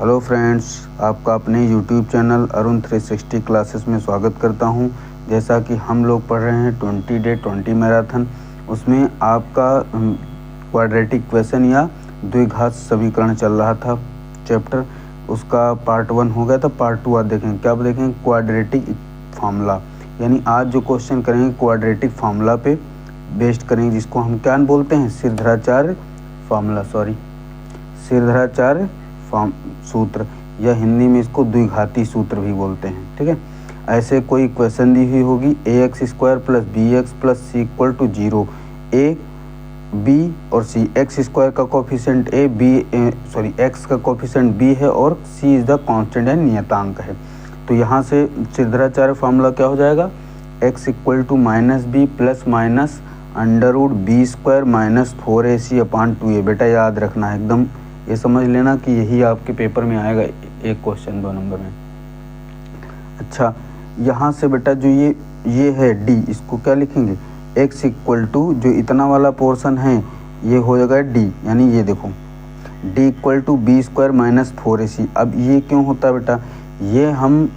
Hello friends, आपका अपने YouTube channel Arun 360 classes में स्वागत करता हूं। जैसा कि हम लोग पढ़ रहे हैं 20 डे 20 मैराथन, उसमें आपका क्वाड्रेटिक इक्वेशन या द्विघात समीकरण चल रहा था चैप्टर। उसका पार्ट 1 हो गया था। पार्ट 2 आज देखेंगे। क्या देखेंगे? Quadratic formula. यानी आज जो क्वेश्चन करेंगे क्वाड्रेटिक फार्मूला पे बेस्ड करेंगे, जिसको हम क्या बोलते हैं? सिरधराचार्य फार्मूला, सिरधराचार्य सूत्र, या हिंदी में इसको द्विघाती सूत्र भी बोलते हैं। ठीक है। ऐसे कोई इक्वेशन दी हुई होगी ax² + bx + c = 0। a, b और c, x² का कोफिशिएंट x का कोफिशिएंट b है और c इज द कांस्टेंट या नियतांक है। तो यहाँ से सिरधराचार्य फार्मूला क्या हो जाएगा? x = -b ± √b² - 4ac/2a। बेटा याद रखना है, एकदम ये समझ लेना कि यही आपके पेपर में आएगा, एक क्वेश्चन 2 नंबर में। अच्छा, यहाँ से बेटा जो ये है d, इसको क्या लिखेंगे? x = जो इतना वाला पोर्शन है ये हो जाएगा d, यानी ये देखो d = b² - 4ac। अब ये क्यों होता है बेटा? ये हम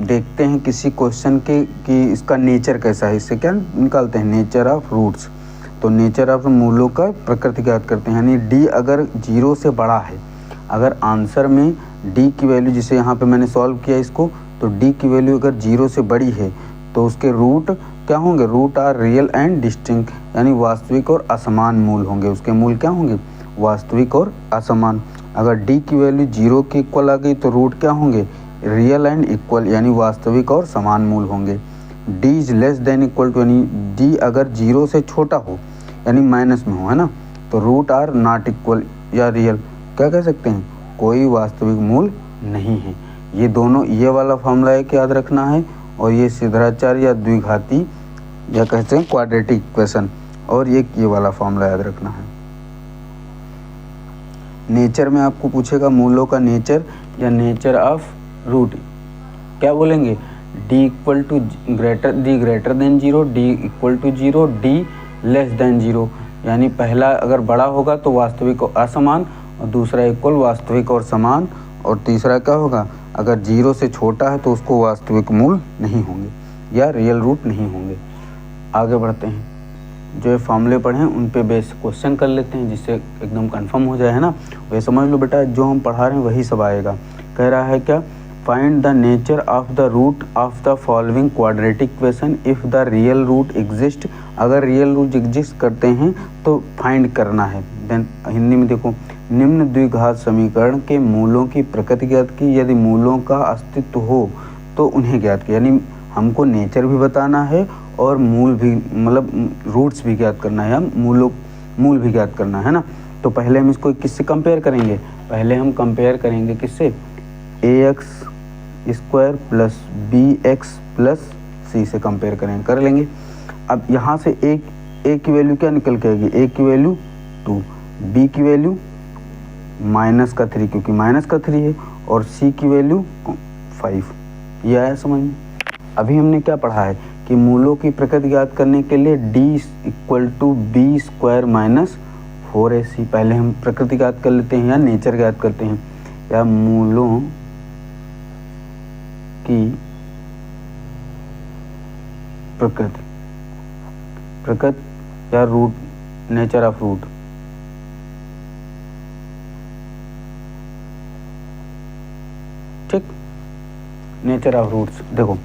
देखते हैं किसी क्वेश्चन के कि इसका नेचर कैसा है, इससे क्या निकालते हैं? Nature of roots. तो नेचर ऑफ मूलों का प्रकृति ज्ञात करते हैं। यानी d अगर 0 से बड़ा है, अगर आंसर में d की वैल्यू, जिसे यहाँ पे मैंने सॉल्व किया इसको, तो d की वैल्यू अगर 0 से बड़ी है तो उसके रूट क्या होंगे? Root are real and distinct, यानी वास्तविक और असमान मूल होंगे। उसके मूल क्या होंगे? वास्तविक और असमान। अगर d की वैल्यू 0 के इक्वल आ गई तो रूट क्या होंगे? रियल एंड इक्वल, यानी वास्तविक और समान मूल होंगे। d is less than equal to, यानी d अगर 0 से छोटा हो, यानी माइनस में हो, है ना, तो रूट आर नॉट इक्वल या रियल, क्या कह सकते हैं? कोई वास्तविक मूल नहीं है। ये दोनों, ये वाला फॉर्मूला एक याद रखना है, और ये सिरधराचार्य या द्विघाती या कहते हैं क्वाड्रेटिक इक्वेशन, और ये वाला फॉर्मूला याद रखना है। नेचर में आपको पूछेगा मूलों का नेचर या नेचर ऑफ रूट, क्या बोलेंगे? d greater than 0, d = 0, d less than 0। यानी पहला अगर बड़ा होगा तो वास्तविक और असमान, और दूसरा इक्वल वास्तविक और समान, और तीसरा क्या होगा? अगर 0 से छोटा है तो उसको वास्तविक मूल नहीं होंगे या रियल रूट नहीं होंगे। आगे बढ़ते हैं। जो ये फॉर्मूले पढ़े हैं उन पे बेस क्वेश्चन कर लेते हैं, जिससे एकदम कंफर्म हो जाए, है ना। वही समझ लो बेटा, जो हम पढ़ा रहे हैं वही सब आएगा। कह रहा है क्या? Find the nature of the root of the following quadratic equation if the real root exist. अगर रियल रूट एग्जिस्ट करते हैं तो फाइंड करना है। देन हिंदी में देखो, निम्न द्विघात समीकरण के मूलों की प्रकृति ज्ञात की, यदि मूलों का अस्तित्व हो तो उन्हें ज्ञात की। यानी हमको नेचर भी बताना है और मूल भी, मतलब रूट्स भी ज्ञात करना है, मूल भी ज्ञात करना है ना। तो पहले हम इसको किससे कंपेयर करेंगे? पहले हम कंपेयर करेंगे किससे? ax² + bx + c से कंपेयर कर लेंगे। अब यहाँ से a की वैल्यू क्या निकल के आएगी? a की वैल्यू 2, b की वैल्यू -3 क्योंकि -3 है, और c की वैल्यू 5। ये आया समझ में? अभी हमने क्या पढ़ा है कि मूलों की प्रकृति ज्ञात करने के लिए d = b² - 4ac। पहले हम प्रकृति ज्ञात कर लेते हैं या नेचर ज्ञात करते हैं, या मूलों की प्रकृति या रूट, नेचर ऑफ रूट। ठीक, नेचर ऑफ रूट्स। देखो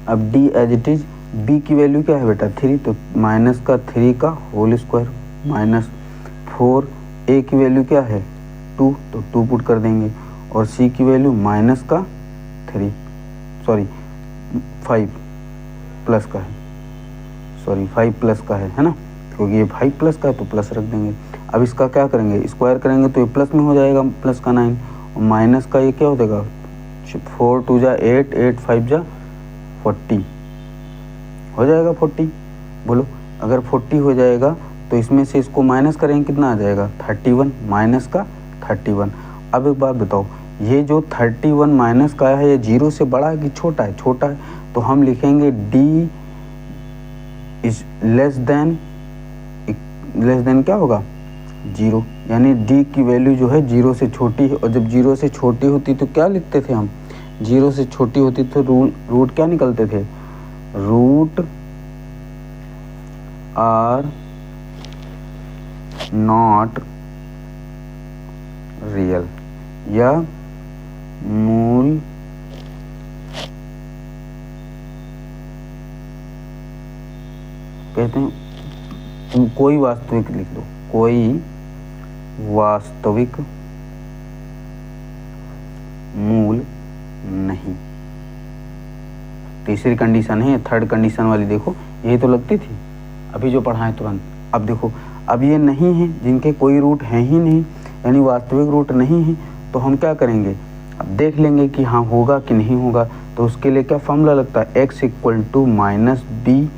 अब d as it is, b की वैल्यू क्या है बेटा? 3, तो -3 का होल स्क्वायर -4। a की वैल्यू क्या है? 2, तो 2 पुट कर देंगे, और c की वैल्यू -5 प्लस का है, 5 प्लस का है ना, क्योंकि ये 5 प्लस का है तो प्लस रख देंगे। अब इसका क्या करेंगे? स्क्वायर करेंगे तो ये प्लस में हो जाएगा, प्लस का 9, और माइनस का ये क्या हो जाएगा? 4 × 2 = 8, 8 × 5 = 40 हो जाएगा। 40 बोलो, अगर 40 हो जाएगा तो इसमें से इसको माइनस करेंगे, कितना आ जाएगा? 31, माइनस का 31। अब एक बात बताओ, ये जो 31 माइनस का है, ये 0 से बड़ा है कि छोटा है? छोटा है, तो हम लिखेंगे d इज लेस देन क्या होगा? 0। यानी डी की वैल्यू जो है 0 से छोटी है, और जब 0 से छोटी होती तो क्या लिखते थे हम, 0 से छोटी होती तो रूट क्या निकलते थे, रूट आर नॉट रियल, या मूल कहते हैं, कोई वास्तविक लिख दो, कोई वास्तविक मूल नहीं। तीसरी कंडीशन है, थर्ड कंडीशन वाली देखो, यही तो लगती थी अभी जो पढ़ाएं तुरंत। अब देखो, अब ये नहीं है, जिनके कोई रूट है ही नहीं, यानी वास्तविक रूट नहीं है, तो हम क्या करेंगे, अब देख लेंगे कि हाँ होगा कि नहीं होगा। तो उसके लिए क्या फॉर्मूला लगता है, x equal to minus B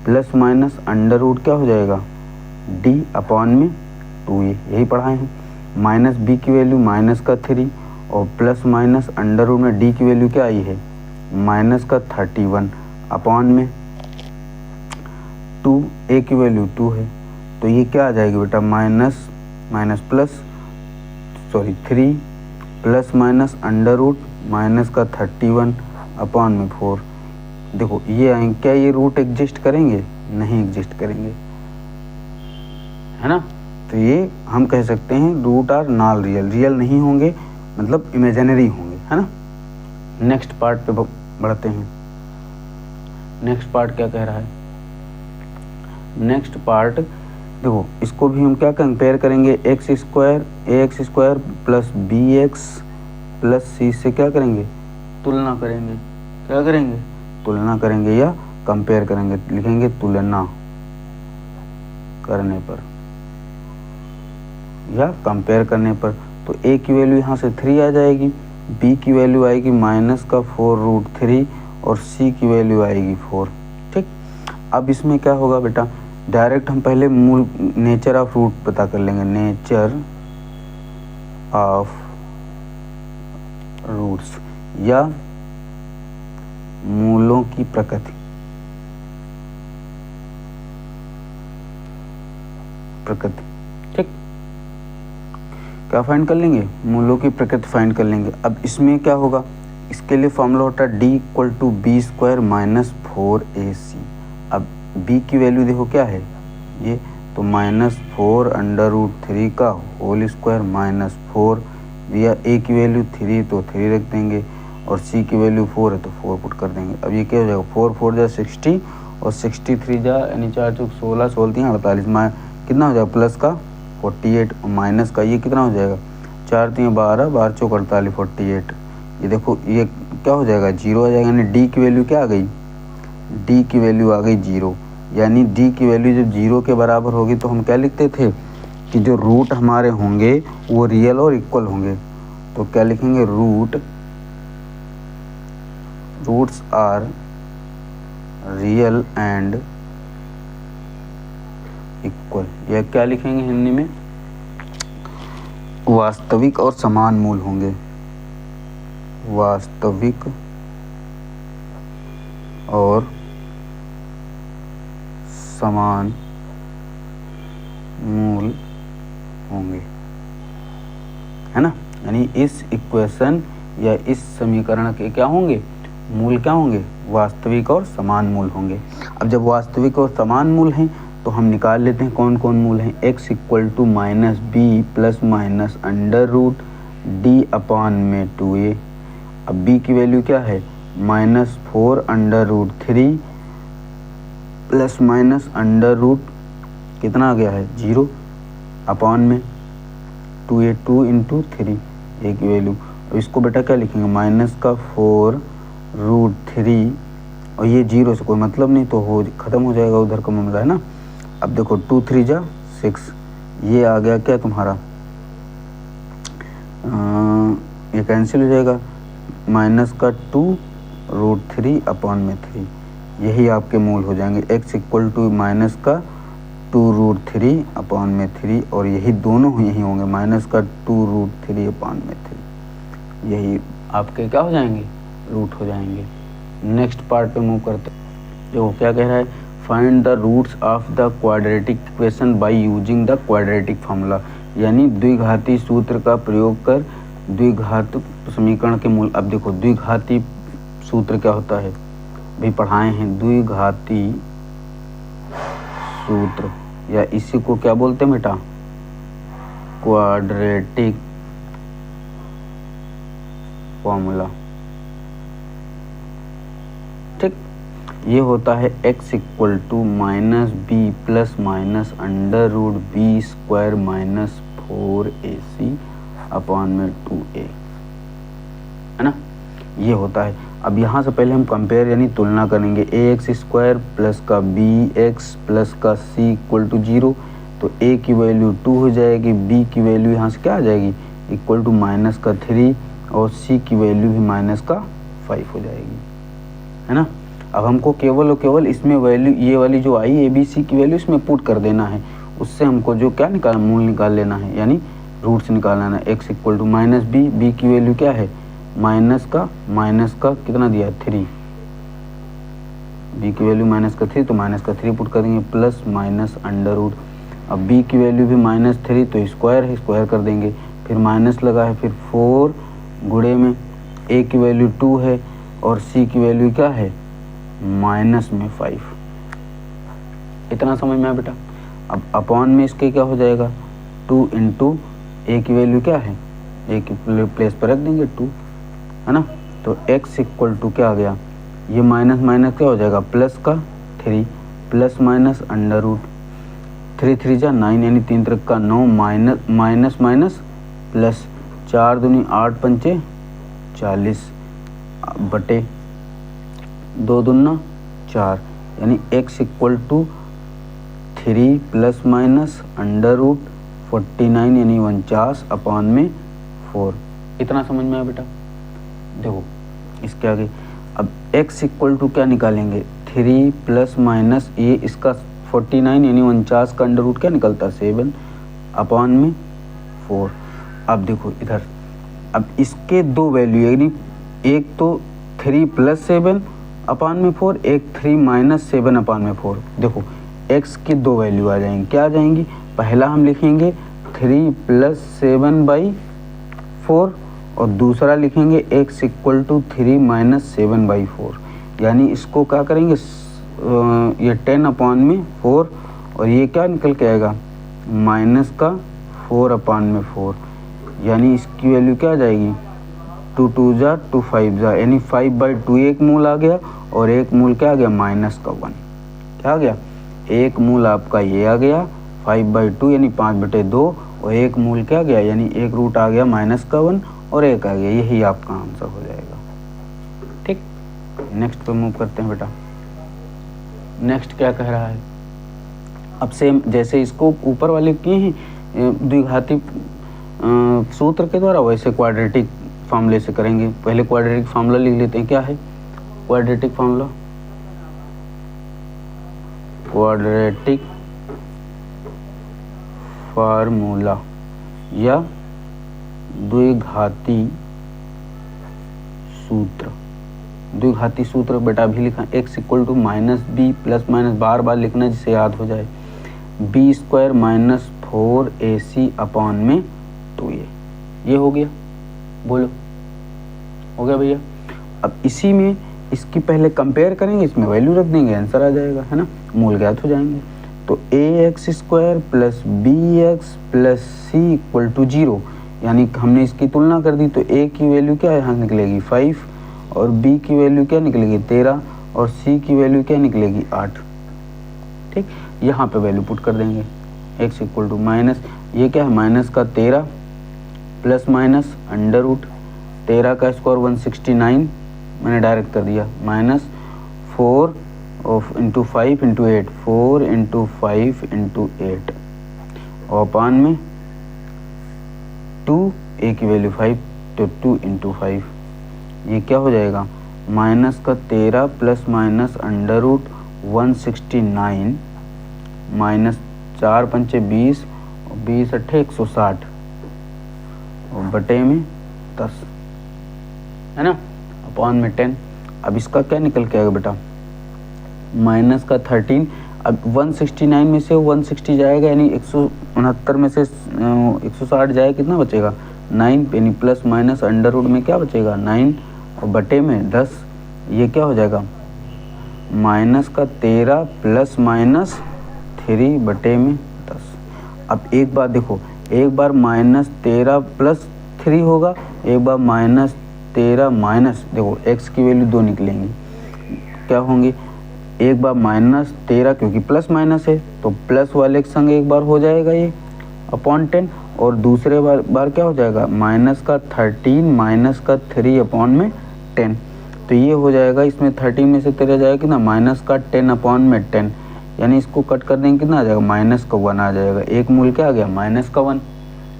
plus minus under root क्या हो जाएगा, d अपॉन में 2a, यही पढ़ाए हैं। माइनस बी की वैल्यू माइनस का 3 और प्लस माइनस अंडर रूट में d की वैल्यू क्या आई है, माइनस का 31 अपॉन में 2, a की वैल्यू 2 है, तो ये क्या आ जाएगी बेटा, minus minus plus 3 plus minus under root minus का 31 अपॉन में 4। देखो ये आएंगे, क्या ये रूट एग्जिस्ट करेंगे, नहीं एग्जिस्ट करेंगे, है ना। तो ये हम कह सकते हैं root are non real, real नहीं होंगे, मतलब इमेजिनरी होंगे, है ना। नेक्स्ट पार्ट पे बढ़ते हैं। नेक्स्ट पार्ट क्या कह रहा है, नेक्स्ट पार्ट देखो, इसको भी हम क्या कंपेयर करेंगे, X square plus B X plus C से क्या करेंगे, तुलना करेंगे, क्या करेंगे, तुलना करेंगे या कंपेयर करेंगे, लिखेंगे तुलना करने पर या कंपेयर करने पर। तो a की वैल्यू यहाँ से 3 आ जाएगी, b की वैल्यू आएगी माइनस का 4√3 और c की वैल्यू आएगी 4। ठीक, अब इसमें क्या होगा बेटा, डायरेक्ट हम पहले मूल नेचर ऑफ रूट पता कर लेंगे, नेचर ऑफ रूट्स या मूलों की प्रकृति, ठीक, क्या फाइंड कर लेंगे, मूलों की प्रकृति फाइंड कर लेंगे। अब इसमें क्या होगा, इसके लिए फॉर्मूला होता है d equal to b square minus 4ac। अब b की वैल्यू देखो क्या है ये, तो माइनस 4 अंडर रूट 3 का होल स्क्वायर माइनस 4, या a की वैल्यू 3 तो 3 रख देंगे, और c की वैल्यू 4 है तो 4 पुट कर देंगे। अब ये क्या हो जाएगा, 4 4 जा 60 और 63 जा यानी 4 चौक 16, 16 3 48 में कितना हो जाएगा, प्लस का 48 और माइनस का ये कितना हो जाएगा, 4 3 12 12 चौक 48 48। ये देखो ये क्या हो जाएगा, 0 आ जाएगा, यानी d की वैल्यू क्या आ गई, d की वैल्यू आ गई 0। यानी d की वैल्यू जब 0 के बराबर होगी तो हम क्या लिखते थे कि जो रूट हमारे होंगे वो रियल और इक्वल होंगे। तो क्या लिखेंगे, roots are real and equal, या क्या लिखेंगे हिंदी में, वास्तविक और समान मूल होंगे, वास्तविक और समान मूल होंगे, है ना। यानी इस इक्वेशन या इस समीकरण के क्या होंगे, मूल क्या होंगे, वास्तविक और समान मूल होंगे। अब जब वास्तविक और समान मूल हैं तो हम निकाल लेते हैं कौन कौन मूल हैं, x equal to minus B plus minus under root d upon में 2a। अब b की वैल्यू क्या है, minus 4 under root 3 plus minus under root कितना आ गया है 0 अपॉन में 2a 2 इंटू 3 a की वैल्यू। अब इसको बेटा क्या लिखेंगे, माइनस का 4√3 और ये 0 से कोई मतलब नहीं तो हो ख़त्म हो जाएगा उधर का मामला, है ना। अब देखो 2 3 जा 6, ये आ गया क्या तुम्हारा, ये कैंसिल हो जाएगा, माइनस का 2√3 अपॉन में 3, यही आपके मूल हो जाएंगे। x इक्वल टू माइनस का 2√3 अपॉन में 3 और यही दोनों यही होंगे, माइनस का 2√3 अपॉन में 3, यही आपके क्या हो जाएंगे, रूट हो जाएंगे। नेक्स्ट पार्ट पे मूव करते हैं, जो क्या कह रहा है, find the roots of the quadratic equation by using the quadratic formula. यानी द्विघाती सूत्र का प्रयोग कर द्विघात समीकरण के मूल। अब देखो द्विघाती सूत्र क्या होता है, भी पढ़ाए हैं। द्विघाती सूत्र या इसी को क्या बोलते हैं बेटा, क्वाड्रेटिक फॉर्मूला। ठीक, ये होता है x equal to minus B plus minus under root b square minus 4ac upon में 2a, है ना, ये होता है। अब यहाँ से पहले हम कंपेयर यानी तुलना करेंगे। ax स्क्वायर प्लस का bx प्लस का c इक्वल टू 0, तो a की वैल्यू 2 हो जाएगी, b की वैल्यू यहाँ से क्या आ जाएगी इक्वल टू माइनस का 3 और c की वैल्यू भी माइनस का 5 हो जाएगी, है ना। अब हमको केवल और केवल इसमें वैल्यू ये वाली जो आई ए बी सी की वैल्यू इसमें पुट कर देना है, उससे हमको जो क्या निकाल मूल निकाल लेना है, यानी रूट से निकाल लेना है। X equal to minus b, b की वैल्यू क्या है माइनस का कितना दिया है 3, बी की वैल्यू माइनस का 3 तो माइनस का 3 पुट कर देंगे प्लस माइनस अंडर रूट। अब बी की वैल्यू भी माइनस 3 तो स्क्वायर है, स्क्वायर कर देंगे, फिर माइनस लगा है, फिर 4 गुणे में ए की वैल्यू 2 है और सी की वैल्यू क्या है माइनस में 5। इतना समझ में आया बेटा। अब अपॉन में इसके क्या हो जाएगा 2 इंटू ए की वैल्यू क्या है, ए की प्लेस पर रख देंगे 2, है ना। तो x इक्वल टू क्या आ गया, ये माइनस माइनस क्या हो जाएगा प्लस का 3 प्लस माइनस अंडर रूट 3 3 जा 9 यानी 3 3 का 9 माइनस माइनस माइनस प्लस 4 दूनी 8 पंचे 40 बटे 2 दूना 4 यानी x equal to 3 plus minus under root 49 यानी 49 अपॉन में 4। इतना समझ में आया बेटा। देखो इसके आगे अब x इक्वल टू क्या निकालेंगे 3 प्लस माइनस ये इसका 49 यानी 49 का अंडर रूट क्या निकलता है 7 अपॉन में 4। अब देखो इधर, अब इसके दो वैल्यू यानी एक तो 3 प्लस 7 अपॉन में 4, एक 3 माइनस 7 अपॉन में 4। देखो x की दो वैल्यू आ जाएंगी, क्या आ जाएंगी, पहला हम लिखेंगे 3 प्लस 7 बाई 4 और दूसरा लिखेंगे x equal to 3 minus 7 by 4। यानी इसको क्या करेंगे ये 10 अपॉन में 4 और ये क्या निकल के आएगा माइनस का 4 अपॉन में 4, यानी इसकी वैल्यू क्या आ जाएगी 2 2 जा 2 5 जा यानी 5 बाई 2 एक मूल आ गया और एक मूल क्या आ गया माइनस का 1। क्या आ गया, एक मूल आपका ये आ गया 5 बाई 2 यानी 5 बटे 2 और एक मूल क्या गया यानी एक रूट आ गया माइनस का 1 और एक आ गया, यही आपका आंसर हो जाएगा। ठीक, नेक्स्ट पे मूव करते हैं बेटा। नेक्स्ट क्या कह रहा है, अब सेम जैसे इसको ऊपर वाले किए हैं द्विघाती सूत्र के द्वारा, वैसे क्वाड्रेटिक फार्मूले से करेंगे। पहले क्वाड्रेटिक फार्मूला लिख लेते हैं। क्या है क्वाड्रेटिक फार्मूला, क्वाड्रेटिक फार्मूला या द्विघाती सूत्र। द्विघाती सूत्र बेटा भी लिखा x equal to minus B plus minus बार बार लिखना जिससे याद हो जाए, B square minus 4ac upon में 2a। ये हो गया, बोलो हो गया भैया। अब इसी में इसकी पहले कंपेयर करेंगे, इसमें वैल्यू रख देंगे, आंसर आ जाएगा, है ना, मूल ज्ञात हो जाएंगे। तो ax square plus bx plus c equal to 0, यानी हमने इसकी तुलना कर दी तो a की वैल्यू क्या यहाँ निकलेगी 5 और b की वैल्यू क्या निकलेगी 13 और c की वैल्यू क्या निकलेगी 8। ठीक, यहाँ पे वैल्यू पुट कर देंगे x इक्वल टू माइनस ये क्या है माइनस का 13 प्लस माइनस अंडर रूट 13 का स्क्वायर 169 मैंने डायरेक्ट कर दिया minus 4 of into 5 into 8 4 into 5 into 8 और अपान में 2 a की वैल्यू 5 तो 2 इंटू 5 ये क्या हो जाएगा माइनस का 13 plus minus under root 169 minus 4 पंचे 20 और 20 अट्ठे 160 और बटे में 10, है ना, अपॉन में 10। अब इसका क्या निकल के आएगा बेटा माइनस का 13, अब 169 में से 160 जाएगा, यानी 169 में से 160 जाए, कितना बचेगा 9, यानी प्लस माइनस अंडर रूट में क्या बचेगा 9 और बटे में 10, ये क्या हो जाएगा माइनस का 13 प्लस माइनस 3 बटे में 10। अब एक बार देखो, एक बार -13 प्लस 3 होगा, एक बार -13 माइनस, देखो x की वैल्यू 2 निकलेंगी, क्या होंगी, एक बार -13 क्योंकि प्लस माइनस है तो प्लस वाले के संग एक बार हो जाएगा ये अपॉन 10, और दूसरे बार क्या हो जाएगा माइनस का 13 माइनस का 3 अपॉन में 10, तो ये हो जाएगा, इसमें 13 में से 13 जाएगा कितना माइनस का 10 अपॉन में 10, यानी इसको कट कर देंगे कितना आ जाएगा माइनस का 1 आ जाएगा, एक मूल क्या आ गया माइनस का 1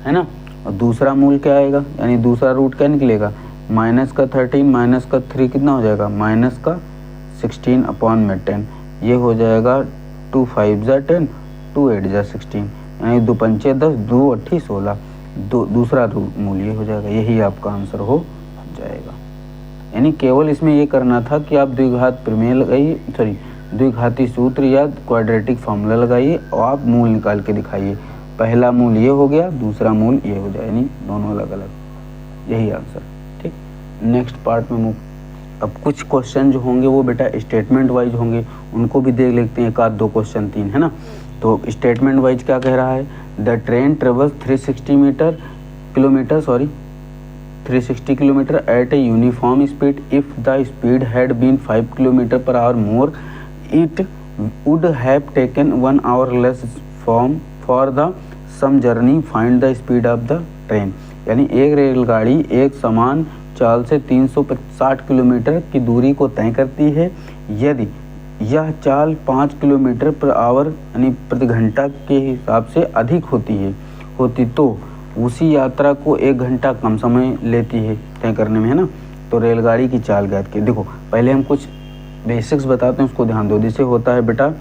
है ना, और दूसरा मूल क्या आएगा, यानी दूसरा रूट क्या निकलेगा माइनस का 13 माइनस का 3 कितना हो जाएगा माइनस का 16 अपॉन में 10, ये हो जाएगा 2 5 जा 10 2 8 जा 16, यानी 2 पंचे 10 2 8 16, दूसरा मूल ये हो जाएगा, यही आपका आंसर हो जाएगा। यानी केवल इसमें ये करना था कि आप द्विघात प्रमेय लगाइए, सॉरी द्विघाती सूत्र या क्वाड्रेटिक फार्मूला लगाइए और आप मूल निकाल के दिखाइए, पहला मूल ये हो गया, दूसरा मूल ये हो जाए, यानी दोनों अलग अलग, यही आंसर। ठीक, नेक्स्ट पार्ट में अब कुछ क्वेश्चन जो होंगे वो बेटा स्टेटमेंट वाइज होंगे, उनको भी देख लेते हैं, एक आध दो क्वेश्चन 3 है ना। तो स्टेटमेंट वाइज क्या कह रहा है, the train travels 360 kilometre at a uniform speed, if the speed had been 5 kilometre per hour more it would have taken 1 hour less for the same journey, find the speed of the train. यानी एक रेलगाड़ी एक समान चाल से 360 kilometre की दूरी को तय करती है, यदि यह चाल 5 किलोमीटर पर आवर यानी प्रति घंटा के हिसाब से अधिक होती तो उसी यात्रा को 1 घंटा कम समय लेती है तय करने में, है ना। तो रेलगाड़ी की चाल ज्ञात की। देखो पहले हम कुछ बेसिक्स बताते हैं, उसको ध्यान दो। जैसे होता है बेटा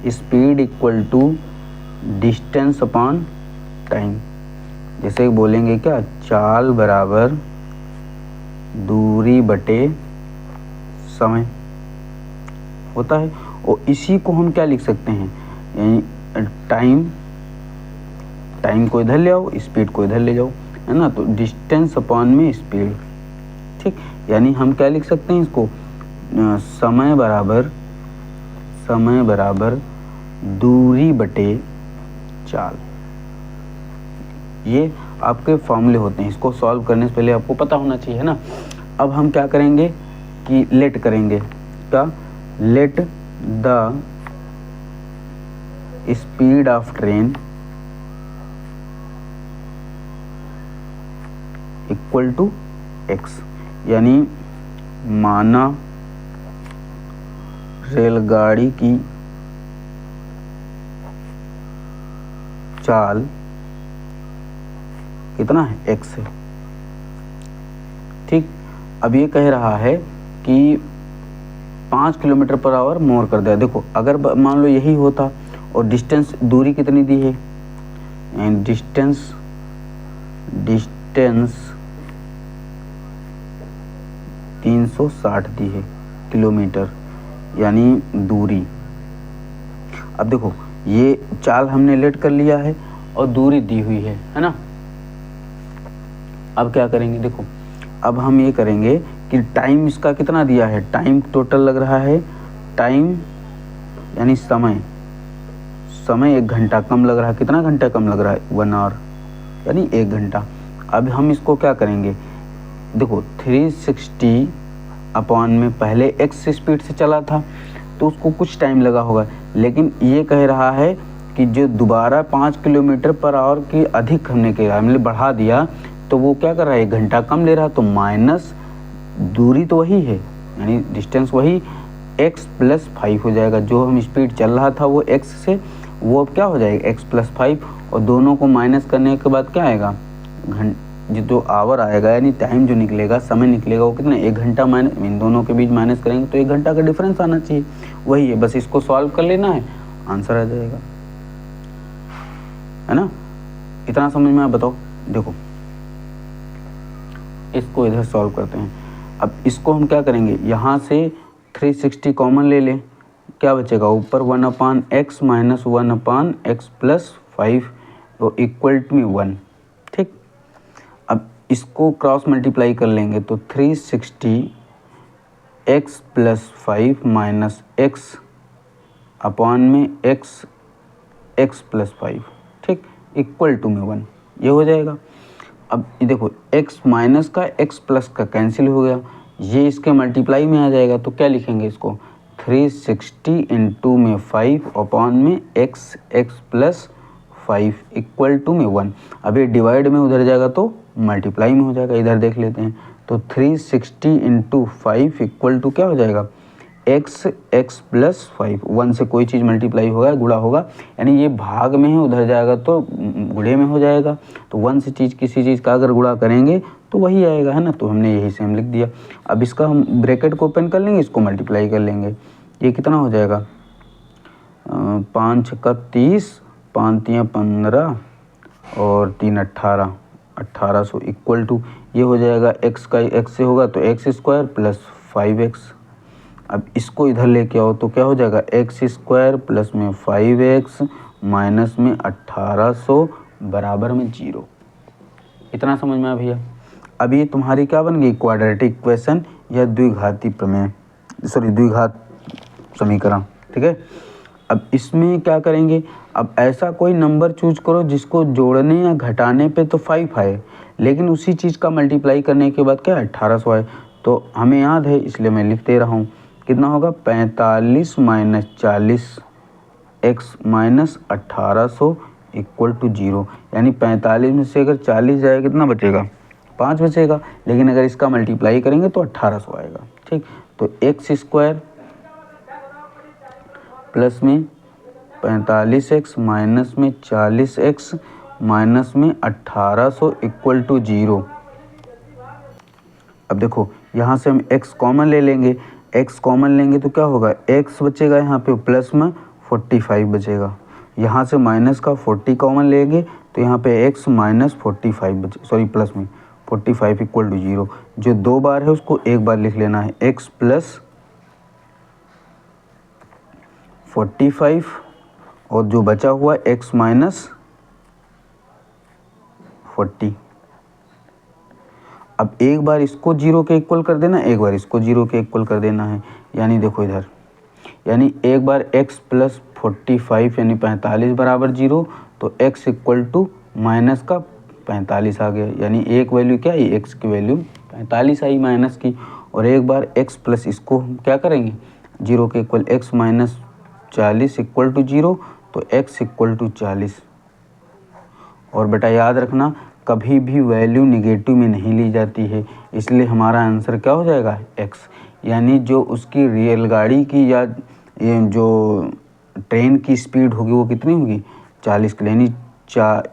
speed equal to distance upon time. जैसे बोलेंगे क्या, चाल बराबर दूरी बटे समय होता है। और इसी को हम क्या लिख सकते हैं, यानी टाइम को इधर ले आओ, स्पीड को इधर ले जाओ, है ना। तो डिस्टेंस अपॉन में स्पीड, ठीक। यानी हम क्या लिख सकते हैं इसको, समय बराबर दूरी बटे चाल। ये आपके फॉर्मूले होते हैं, इसको सॉल्व करने से पहले आपको पता होना चाहिए, है ना। अब हम क्या करेंगे कि लेट करेंगे, क्या, let the speed of train equal to x. यानी माना रेलगाड़ी की चाल कितना है, एक्स है, ठीक। अब ये कह रहा है कि 5 किलोमीटर पर आवर मोर कर दिया। देखो अगर मान लो यही होता और डिस्टेंस दूरी कितनी दी है, एंड डिस्टेंस 360 दी है किलोमीटर, यानी दूरी। अब देखो ये चाल हमने लेट कर लिया है और दूरी दी हुई है ना। अब क्या करेंगे, देखो अब हम ये करेंगे कि टाइम इसका कितना दिया है, टाइम टोटल लग रहा है, टाइम यानी समय 1 घंटा कम लग रहा है। कितना घंटा कम लग रहा है, 1 आवर, यानी 1 घंटा। अब हम इसको क्या करेंगे, देखो 360 अपॉन में पहले x स्पीड से चला था तो उसको कुछ टाइम लगा होगा, लेकिन ये कह रहा है कि जो दोबारा 5 किलोमीटर पर आवर की अधिक हमने किया, हमने बढ़ा दिया, तो वो क्या कर रहा है, 1 घंटा कम ले रहा, तो माइनस दूरी तो वही है, यानी डिस्टेंस वही, x + 5 हो जाएगा। जो हम स्पीड चल रहा था वो x से, वो अब क्या हो जाएगा x + 5, और दोनों को माइनस करने के बाद क्या आएगा, जो आवर आएगा, यानी टाइम जो निकलेगा, समय निकलेगा, वो कितना, 1 घंटा माइनस, इन दोनों के बीच माइनस करेंगे तो 1 घंटा का डिफरेंस आना चाहिए, वही है। बस इसको सॉल्व कर लेना है, आंसर आ जाएगा, है ना। इतना समझ में आप बताओ। देखो इसको इधर सॉल्व करते हैं, अब इसको हम क्या करेंगे, यहाँ से 360 कॉमन ले लें, क्या बचेगा ऊपर 1/x माइनस 1/x प्लस 5 तो इक्वल टू 1। ठीक, अब इसको क्रॉस मल्टीप्लाई कर लेंगे तो 360 x plus 5 minus x upon में x प्लस 5, ठीक, इक्वल टू में 1, ये हो जाएगा। अब ये देखो x माइनस का x प्लस का कैंसिल हो गया, ये इसके मल्टीप्लाई में आ जाएगा, तो क्या लिखेंगे इसको 360 इंटू में 5 अपॉन में x प्लस 5 इक्वल टू में 1। अब ये डिवाइड में उधर जाएगा तो मल्टीप्लाई में हो जाएगा, इधर देख लेते हैं। तो 360 इंटू 5 इक्वल टू क्या हो जाएगा x प्लस 5, 1 से कोई चीज़ मल्टीप्लाई होगा गुणा होगा, यानी ये भाग में है उधर जाएगा तो गुणे में हो जाएगा। तो 1 से चीज़ किसी चीज़ का अगर गुणा करेंगे तो वही आएगा, है ना, तो हमने यही सेम लिख दिया। अब इसका हम ब्रैकेट को ओपन कर लेंगे, इसको मल्टीप्लाई कर लेंगे, ये कितना हो जाएगा 5 छक्का 30, 5 तियाँ 15 और 3 18, 1800 इक्वल टू ये हो जाएगा x का x से होगा तो x स्क्वायर प्लस 5x। अब इसको इधर लेके आओ तो क्या हो जाएगा x स्क्वायर प्लस में 5x माइनस में 1800 बराबर में 0। इतना समझ में आ भैया। अब ये तुम्हारी क्या बन गई क्वाड्रेटिक इक्वेशन या द्विघाती प्रमेय, सॉरी द्विघात समीकरण, ठीक है। अब इसमें क्या करेंगे, अब ऐसा कोई नंबर चूज करो जिसको जोड़ने या घटाने पे तो 5 आए, लेकिन उसी चीज़ का मल्टीप्लाई करने के बाद क्या 1800 आए। तो हमें याद है इसलिए मैं लिख दे रहा हूँ, कितना होगा 45 minus 40 x minus 1800 equal to 0, यानी 45 में से अगर 40 जाए कितना बचेगा 5 बचेगा, लेकिन अगर इसका मल्टीप्लाई करेंगे तो 1800 आएगा। ठीक, तो x स्क्वायर प्लस में 45x माइनस में 40x माइनस में 1800 इक्वल टू 0। अब देखो यहाँ से हम x कॉमन ले लेंगे, x कॉमन लेंगे तो क्या होगा x बचेगा यहाँ पे प्लस में 45 बचेगा, यहाँ से माइनस का 40 कॉमन लेंगे तो यहाँ पे x माइनस 45 बचे, सॉरी प्लस में 45 इक्वल टू 0। जो 2 बार है उसको एक बार लिख लेना है, x प्लस 45 और जो बचा हुआ x माइनस 40। अब एक बार इसको 0 के इक्वल कर देना, एक बार इसको 0 के इक्वल कर देना है, यानी देखो इधर, यानी एक बार x प्लस 45 यानी 45 बराबर 0, तो x इक्वल टू माइनस का 45 आ गया, यानी एक वैल्यू क्या आई x की वैल्यू 45 आई माइनस की। और एक बार x प्लस इसको हम क्या करेंगे 0 के equal x minus 40 equal to 0, तो x इक्वल टू 40। और बेटा याद रखना कभी भी वैल्यू निगेटिव में नहीं ली जाती है, इसलिए हमारा आंसर क्या हो जाएगा x, यानी जो उसकी रेलगाड़ी की या जो ट्रेन की स्पीड होगी वो कितनी होगी 40 किलो, यानी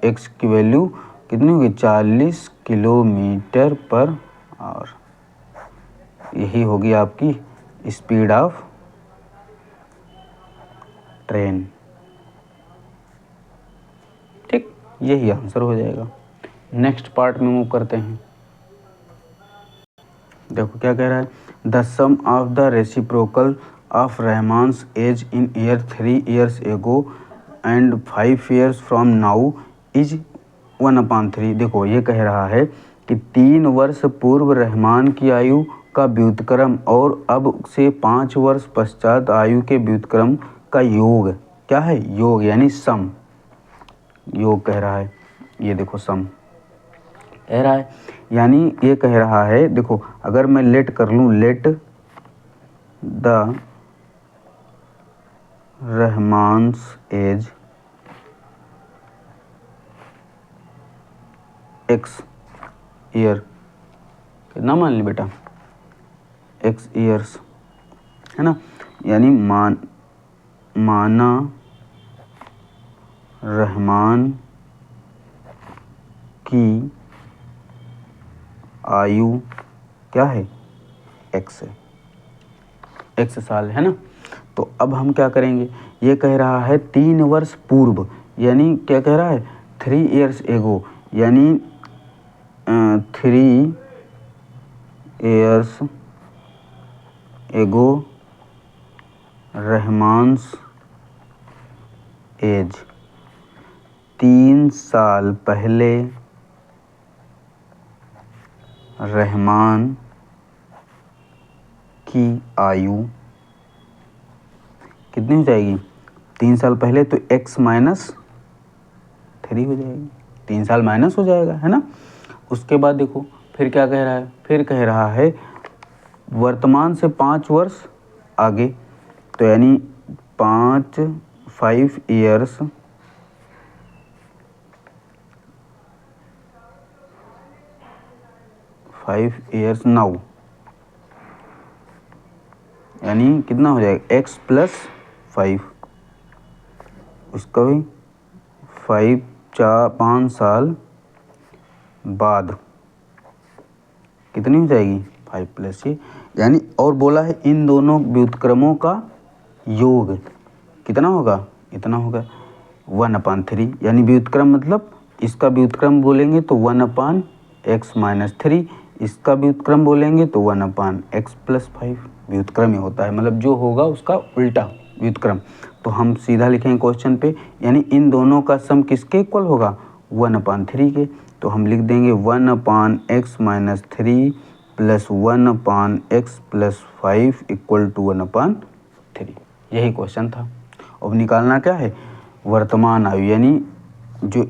x की वैल्यू कितनी होगी 40 किलोमीटर पर आवर। यही होगी आपकी स्पीड ऑफ ट्रेन। ठीक, यही आंसर हो जाएगा। नेक्स्ट पार्ट में मूव करते हैं। देखो क्या कह रहा है, the sum of the reciprocal of Rahman's age in year 3 years ago and 5 years from now is 1/3। देखो ये कह रहा है कि 3 वर्ष पूर्व रहमान की आयु का व्युत्क्रम और अब से 5 वर्ष पश्चात आयु के व्युत्क्रम का योग क्या है, योग यानी सम, योग कह रहा है। ये देखो सम कह रहा है, यानी ये कह रहा है, देखो अगर मैं लेट कर लूँ, let the Rahman's age x year, कितना मान ली बेटा x ईयर्स, है ना, यानी माना रहमान की आयु क्या है x है, x साल, है ना। तो अब हम क्या करेंगे, ये कह रहा है 3 वर्ष पूर्व, यानी क्या कह रहा है 3 years एगो, यानी 3 ईयर्स एगो रहमान्स एज, 3 साल पहले रहमान की आयु कितनी हो जाएगी? 3 साल पहले तो x माइनस 3 हो जाएगी, 3 साल माइनस हो जाएगा, है ना। उसके बाद देखो फिर क्या कह रहा है, फिर कह रहा है वर्तमान से 5 वर्ष आगे, तो यानी 5 ईयर्स नाउ, यानी कितना हो जाएगा x प्लस 5, उसका भी 5 साल बाद कितनी हो जाएगी 5 प्लस ये, यानी और बोला है इन दोनों व्युत्क्रमों का योग कितना होगा, इतना होगा 1/3, यानी व्युत्क्रम मतलब इसका व्युत्क्रम बोलेंगे तो 1/x माइनस 3, इसका व्युत्क्रम बोलेंगे तो 1/x प्लस 5, व्युत्क्रम ही होता है, मतलब जो होगा उसका उल्टा व्युत्क्रम। तो हम सीधा लिखेंगे क्वेश्चन पे, यानी इन दोनों का सम किसके इक्वल होगा 1/3 के, तो हम लिख देंगे 1/x minus 3 plus 1/x plus 5 equal to 1/3। यही क्वेश्चन था। अब निकालना क्या है, वर्तमान आयु, यानी जो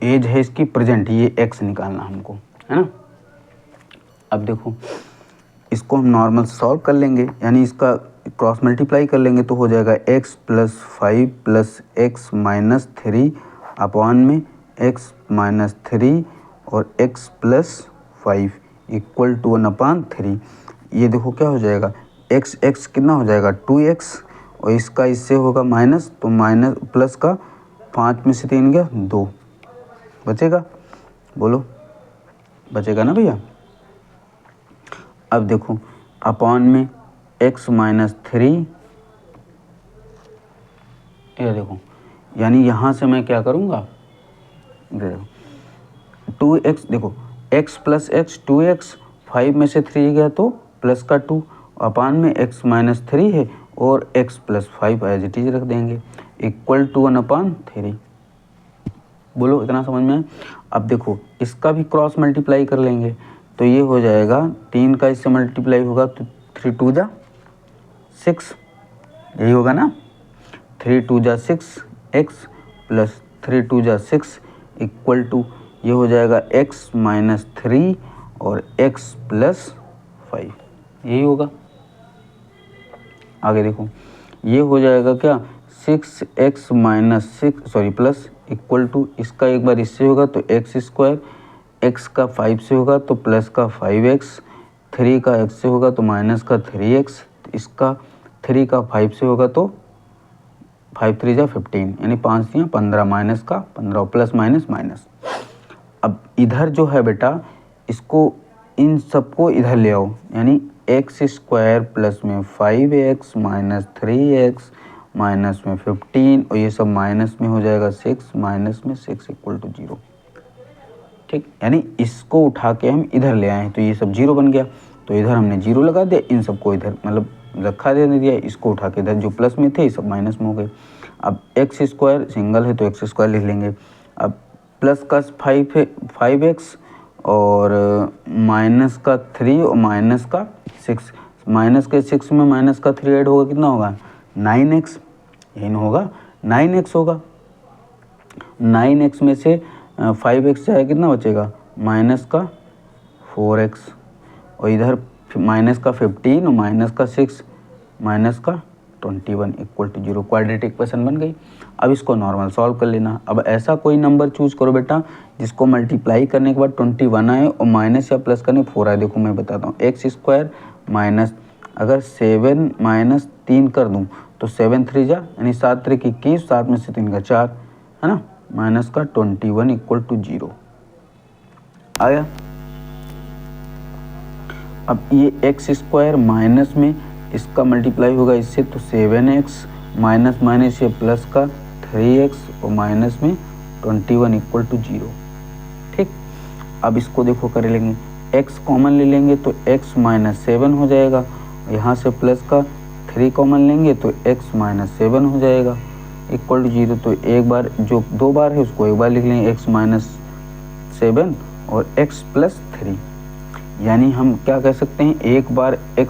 एज है इसकी प्रेजेंट, ये x निकालना हमको, है ना। अब देखो इसको हम नॉर्मल सॉल्व कर लेंगे, यानी इसका क्रॉस मल्टीप्लाई कर लेंगे तो हो जाएगा x plus 5 plus x minus 3 upon में x माइनस 3 और x प्लस 5 इक्वल टू 1/3। ये देखो क्या हो जाएगा, x कितना हो जाएगा 2x, और इसका इससे होगा माइनस, तो माइनस प्लस का 5 में से 3 गया 2, बचेगा, बोलो बचेगा ना भैया। अब देखो अपॉन में x माइनस 3, ये देखो, यानी यहाँ से मैं क्या करूँगा, 2x, देखो x प्लस x 2x, 5 में से 3 गया तो प्लस का 2, अपॉन में x माइनस 3 है और x plus 5 as it is रख देंगे इक्वल टू 1/3। बोलो इतना समझ में आए। अब देखो इसका भी क्रॉस मल्टीप्लाई कर लेंगे, तो ये हो जाएगा 3 का इससे मल्टीप्लाई होगा तो 3 2 जा 6, यही होगा ना, 3 2 जा 6 x प्लस 3 2 जा 6 इक्वल टू ये हो जाएगा x माइनस 3 और x प्लस 5, यही होगा। आगे देखो ये हो जाएगा क्या 6x minus 6 sorry plus equal to, इसका एक बार इससे होगा तो x स्क्वायर, x का 5 से होगा तो प्लस का 5x, 3 का x से होगा तो माइनस का 3x, इसका 3 का 5 से होगा तो 5 3 जा 15, यानी 5 3 15, माइनस का 15 प्लस माइनस माइनस। अब इधर जो है बेटा इसको इन सबको इधर ले आओ, यानी एक्स स्क्वायर प्लस में 5x माइनस 3x माइनस में 15 और ये सब माइनस में हो जाएगा 6 माइनस में 6 इक्वल टू 0। ठीक, यानी इसको उठा के हम इधर ले आए तो ये सब 0 बन गया, तो इधर हमने 0 लगा दिया, इन सबको इधर मतलब रखा दे दिया, इसको उठा के इधर जो प्लस में थे ये सब माइनस में हो गए। अब एक्स स्क्वायर सिंगल है तो एक्स स्क्वायर लिख लेंगे, अब प्लस का 5 है 5x और माइनस का 3 और माइनस का 6, माइनस के 6 में माइनस का 3 ऐड होगा कितना होगा 9x, यही ना होगा 9x होगा, 9x में से 5x जाए कितना बचेगा माइनस का 4x और इधर माइनस का 15 और माइनस का 6 माइनस का 21 इक्वल टू 0, क्वाड्रेटिक इक्वेशन बन गई। अब इसको नॉर्मल सॉल्व कर लेना। अब ऐसा कोई नंबर चूज करो बेटा जिसको मल्टीप्लाई करने के बाद 21 आए और माइनस या प्लस करने 4 आए। देखो मैं बताता हूँ, एक्स स्क्वायर माइनस अगर 7 माइनस 3 कर दूँ तो 7 3 जा यानी 7 3 21, 7 में से 3 का 4 है ना, माइनस का 21 इक्वल टू 0 आया। अब ये एक्स स्क्वायर माइनस में इसका मल्टीप्लाई होगा इससे तो 7x माइनस माइनस ये प्लस का 3x और माइनस में 21 इक्वल टू 0। ठीक, अब इसको देखो कर लेंगे x कॉमन ले लेंगे तो x माइनस 7 हो जाएगा, यहाँ से प्लस का 3 कॉमन लेंगे तो x माइनस 7 हो जाएगा इक्वल टू 0। तो एक बार जो 2 बार है उसको एक बार लिख लेंगे, x माइनस 7 और x प्लस 3, यानी हम क्या कह सकते हैं, एक बार x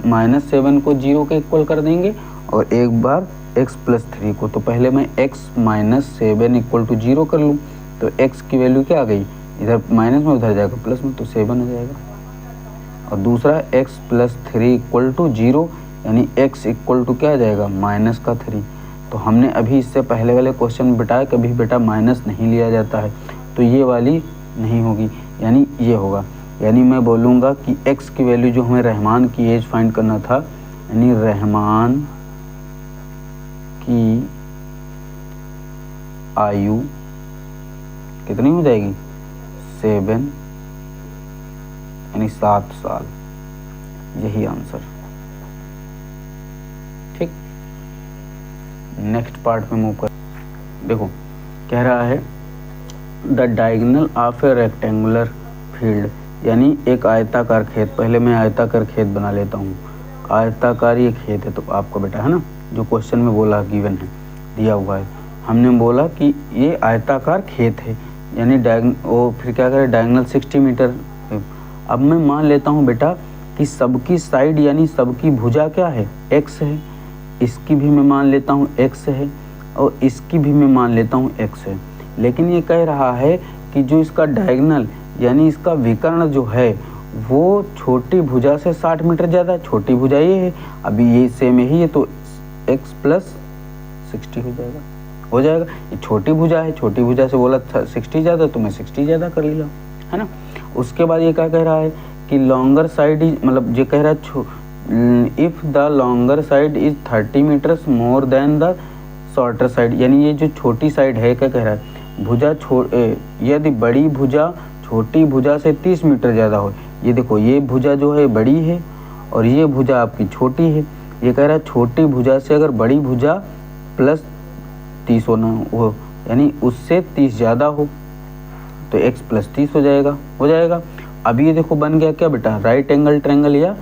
माइनस 7 को 0 के इक्वल कर देंगे और एक बार x प्लस 3 को। तो पहले मैं x माइनस 7 इक्वल टू 0 कर लूँ तो x की वैल्यू क्या आ गई, इधर माइनस में उधर जाएगा प्लस में तो 7 हो जाएगा। और दूसरा x प्लस 3 इक्वल टू 0, यानी x इक्वल टू क्या आ जाएगा, माइनस का 3। तो हमने अभी इससे पहले वाले क्वेश्चन में बताया कभी बेटा माइनस नहीं लिया जाता है, तो ये वाली नहीं होगी, यानी ये होगा। यानी मैं बोलूँगा कि x की वैल्यू जो हमें रहमान की एज फाइंड करना था, यानी रहमान की आयु कितनी हो जाएगी, 7 यानी 7 साल, यही आंसर। ठीक, नेक्स्ट पार्ट में मूव कर। देखो कह रहा है the diagonal of A rectangular field, यानी एक आयताकार खेत। पहले मैं आयताकार खेत बना लेता हूँ। आयताकार ये खेत है तो आपका बेटा है ना, जो क्वेश्चन में बोला गिवन है, दिया हुआ है, हमने बोला कि ये आयताकार खेत है, यानी फिर क्या करें, डायगोनल 60 मीटर। अब मैं मान लेता हूँ बेटा कि सबकी साइड यानी सबकी भुजा क्या है, x है, इसकी भी मैं मान लेता हूँ x है और इसकी भी मैं मान लेता हूँ x है। लेकिन ये कह रहा है कि जो इसका डायगोनल यानी इसका विकर्ण जो है वो छोटी भुजा से 60 मीटर ज़्यादा, छोटी भुजा ये है, अभी ये सेम ही है तो x प्लस 60 हो जाएगा। ये छोटी भुजा है, छोटी भुजा से बोला 60 ज़्यादा तो मैं 60 ज़्यादा कर लिया, है ना। उसके बाद ये क्या कह रहा है कि लॉन्गर साइड इज, मतलब ये कह रहा है if the longer side is 30 metres more than the shorter side, यानी ये जो छोटी साइड है, क्या कह रहा है, भुजा यदि बड़ी भुजा छोटी भुजा से 30 मीटर ज़्यादा हो। ये देखो ये भुजा जो है बड़ी है और ये भुजा आपकी छोटी है। ये कह रहा है छोटी भुजा से अगर बड़ी भुजा प्लस 30 होना हो, यानी उससे 30 ज़्यादा हो तो x प्लस 30 हो जाएगा। अब ये देखो बन गया क्या बेटा, राइट एंगल ट्रायंगल या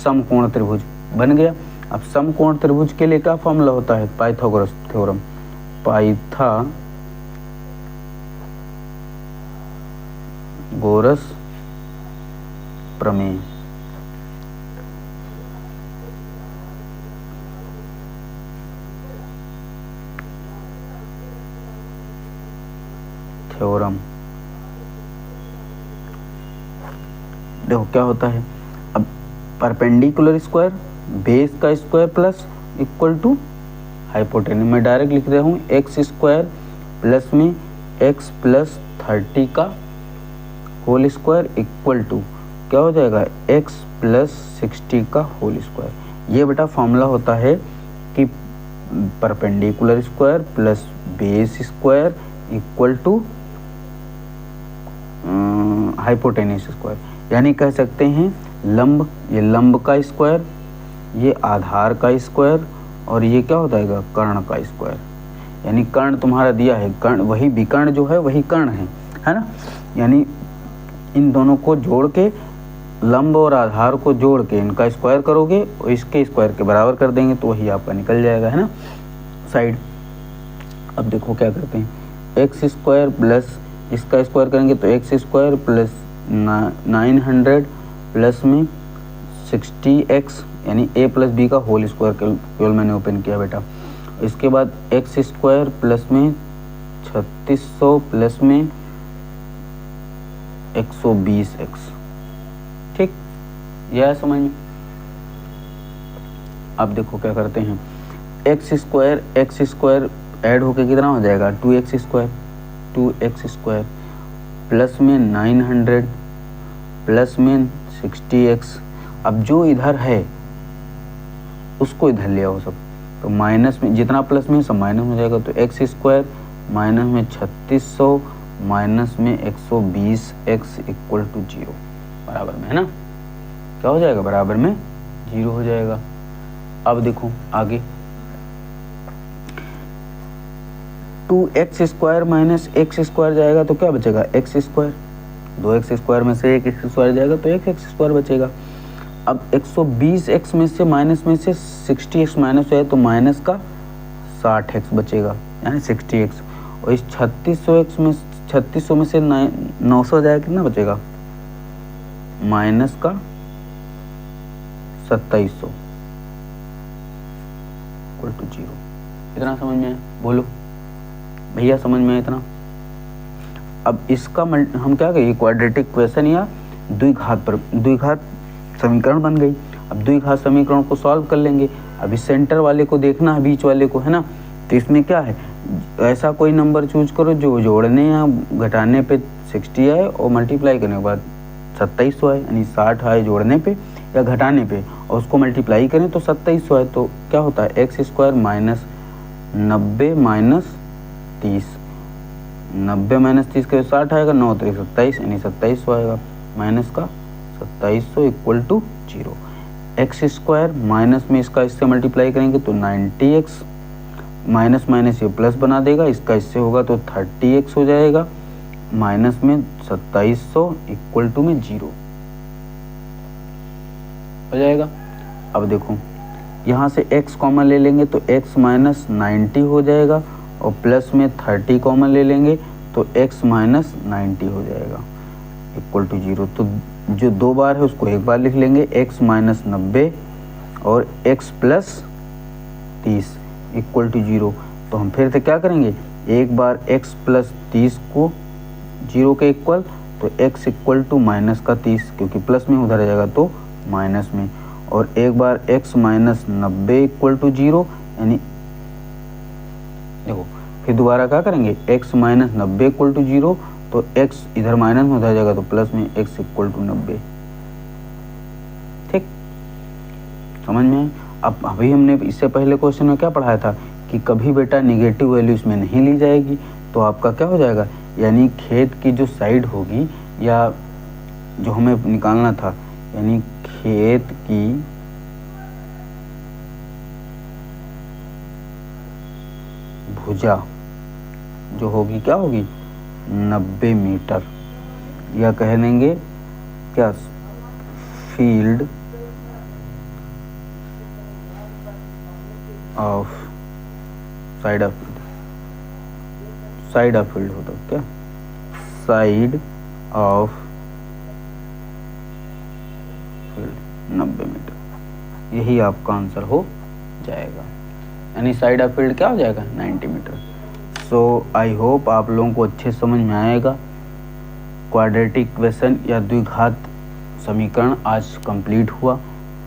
समकोण त्रिभुज बन गया। अब समकोण त्रिभुज के लिए क्या फॉर्मूला होता है, पाइथागोरस थ्योरम, पाइथागोरस प्रमेय। थ्योरम देखो क्या होता है, अब परपेंडिकुलर स्क्वायर बेस का square plus equal to hypotenuse. मैं डायरेक्ट लिख रहा हूँ एक्स स्क्वायर प्लस में एक्स प्लस 30 का होल स्क्वायर इक्वल टू क्या हो जाएगा, एक्स प्लस 60 का होल स्क्वायर। ये बेटा फॉर्मूला होता है कि perpendicular square plus base square equal to hypotenuse square, यानी कह सकते हैं लंब, ये लंब का स्क्वायर, ये आधार का स्क्वायर और ये क्या हो जाएगा, कर्ण का स्क्वायर। यानी कर्ण तुम्हारा दिया है, कर्ण वही विकर्ण जो है वही कर्ण है ना। यानी इन दोनों को जोड़ के, लंब और आधार को जोड़ के इनका स्क्वायर करोगे और इसके स्क्वायर के बराबर कर देंगे तो वही आपका निकल जाएगा, है ना, साइड। अब देखो क्या करते हैं, एक्स स्क्वायर प्लस इसका स्क्वायर करेंगे तो एक्स स्क्वायर प्लस 900 प्लस में 60x यानी a प्लस बी का होल स्क्वायर केवल मैंने ओपन किया बेटा। इसके बाद एक्स स्क्वायर प्लस में 3600 प्लस में 120x। ठीक, यह है समझ में। अब देखो क्या करते हैं, एक्स स्क्वायर ऐड होके कितना हो जाएगा, 2x स्क्वायर प्लस में 900 प्लस में 60x। अब जो इधर है उसको इधर ले आओ सब, तो माइनस में जितना प्लस में सब माइनस हो जाएगा। तो एक्स स्क्वायर माइनस में 3600 माइनस में 120x इक्वल टू 0 बराबर में, है ना, क्या हो जाएगा, बराबर में 0 हो जाएगा। अब देखो आगे 2x square minus x square जाएगा तो क्या बचेगा, एक्स स्क्वायर 2x² में से एक x² जाएगा तो एक x² बचेगा। अब 120x में से माइनस में से 60x माइनस है तो माइनस का 60x बचेगा, यानी 60x। और इस 3600 में से 900 जाएगा, कितना बचेगा? माइनस का 2700 इक्वल टू 0। इतना समझ में आया? बोलो भैया, समझ में आया इतना? अब इसका हम क्या कहेंगे, क्वाड्रेटिक इक्वेशन या द्विघात समीकरण बन गई। अब द्विघात समीकरण को सॉल्व कर लेंगे। अभी सेंटर वाले को देखना है, बीच वाले को, है ना। तो इसमें क्या है, ऐसा कोई नंबर चूज करो जो जोड़ने या घटाने पे 60 आए और मल्टीप्लाई करने के बाद 2700 आए, यानी 60 आए जोड़ने पे या घटाने पे और उसको मल्टीप्लाई करें तो 2700 आए। तो क्या होता है, x² माइनस 90 माइनस 30, 90 माइनस 30 के 60 आएगा, 9 3 27, यानी 2700 आएगा। माइनस का 2700 इक्वल टू 0। x² माइनस में इसका इससे मल्टीप्लाई करेंगे तो 90x, माइनस माइनस ये प्लस बना देगा, इसका इससे होगा तो 30x हो जाएगा, माइनस में 2700 इक्वल टू में 0 हो जाएगा। अब देखो यहाँ से x कॉमन ले लेंगे तो x माइनस 90 हो जाएगा और प्लस में 30 कॉमन ले लेंगे तो x माइनस 90 हो जाएगा इक्वल टू 0। तो जो 2 बार है उसको एक बार लिख लेंगे, x माइनस 90 और x प्लस 30 इक्वल टू 0। तो हम फिर से क्या करेंगे, एक बार x प्लस 30 को 0 के इक्वल, तो x इक्वल टू माइनस का 30, क्योंकि प्लस में उधर जाएगा तो माइनस में, और एक बार x माइनस 90 इक्वल टू 0, यानी देखो फिर दोबारा क्या करेंगे, x माइनस 90 इक्वल टू 0, तो x इधर माइनस में उधर जाएगा तो प्लस में, x इक्वल टू 90। ठीक, समझ में? अब अभी हमने इससे पहले क्वेश्चन में क्या पढ़ाया था कि कभी बेटा निगेटिव वैल्यू इसमें नहीं ली जाएगी। तो आपका क्या हो जाएगा, यानी खेत की जो साइड होगी या जो हमें निकालना था, यानी खेत की भुजा जो होगी क्या होगी, 90 मीटर, या कह देंगे क्या, field of side of field होता है क्या, साइड ऑफ फील्ड 90 मीटर, यही आपका आंसर हो जाएगा। यानी साइड ऑफ फील्ड क्या हो जाएगा, 90 मीटर। सो आई होप आप लोगों को अच्छे समझ में आएगा। क्वाड्रेटिक इक्वेशन या द्विघात समीकरण आज कंप्लीट हुआ।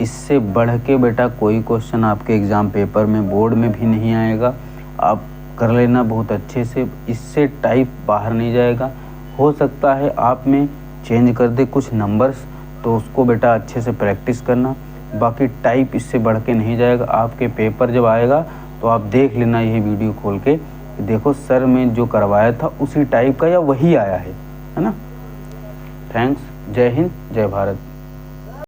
इससे बढ़ के बेटा कोई क्वेश्चन आपके एग्ज़ाम पेपर में, बोर्ड में भी नहीं आएगा। आप कर लेना बहुत अच्छे से, इससे टाइप बाहर नहीं जाएगा। हो सकता है आप में चेंज कर दे कुछ नंबर्स, तो उसको बेटा अच्छे से प्रैक्टिस करना। बाकी टाइप इससे बढ़ के नहीं जाएगा। आपके पेपर जब आएगा तो आप देख लेना यही वीडियो खोल के, देखो सर में जो करवाया था उसी टाइप का या वही आया है ना। थैंक्स, जय हिंद, जय भारत।